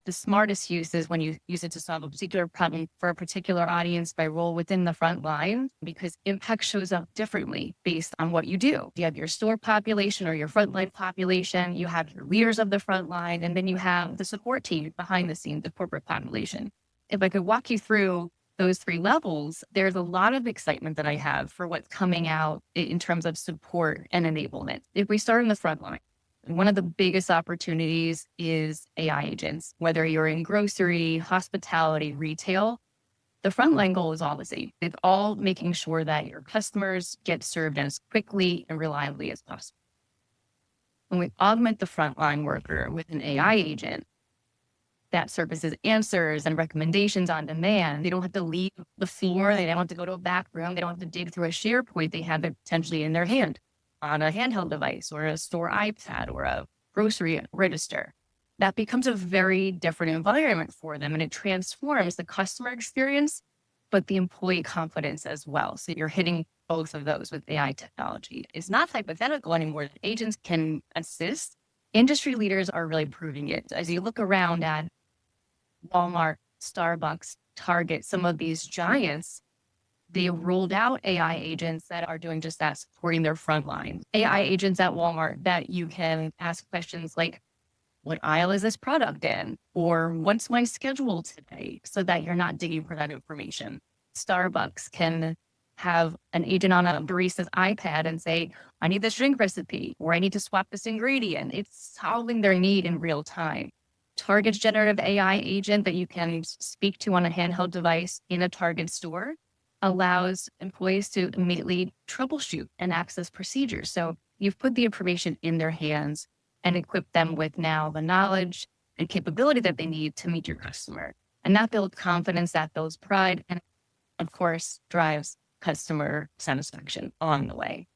The smartest use is when you use it to solve a particular problem for a particular audience by role within the front line, because impact shows up differently based on what you do. You have your store population or your frontline population, you have your leaders of the front line, and then you have the support team behind the scenes, the corporate population. If I could walk you through those three levels, there's a lot of excitement that I have for what's coming out in terms of support and enablement. If we start in the front line, one of the biggest opportunities is AI agents. Whether you're in grocery, hospitality, retail, the frontline goal is all the same. It's all making sure that your customers get served as quickly and reliably as possible. When we augment the frontline worker with an AI agent that surfaces answers and recommendations on demand, they don't have to leave the floor. They don't have to go to a back room. They don't have to dig through a SharePoint. They have it potentially in their hand on a handheld device or a store iPad or a grocery register. That becomes a very different environment for them, and it transforms the customer experience, but the employee confidence as well. So you're hitting both of those with AI technology. It's not hypothetical anymore. Agents can assist. Industry leaders are really proving it. As you look around at Walmart, Starbucks, Target, some of these giants, they rolled out AI agents that are doing just that, supporting their frontline. AI agents at Walmart that you can ask questions like, what aisle is this product in? Or what's my schedule today? So that you're not digging for that information. Starbucks can have an agent on a barista's iPad and say, I need this drink recipe, or I need to swap this ingredient. It's solving their need in real time. Target's generative AI agent that you can speak to on a handheld device in a Target store allows employees to immediately troubleshoot and access procedures. So you've put the information in their hands and equip them with now the knowledge and capability that they need to meet your customer. And that builds confidence, that builds pride, and of course, drives customer satisfaction on the way.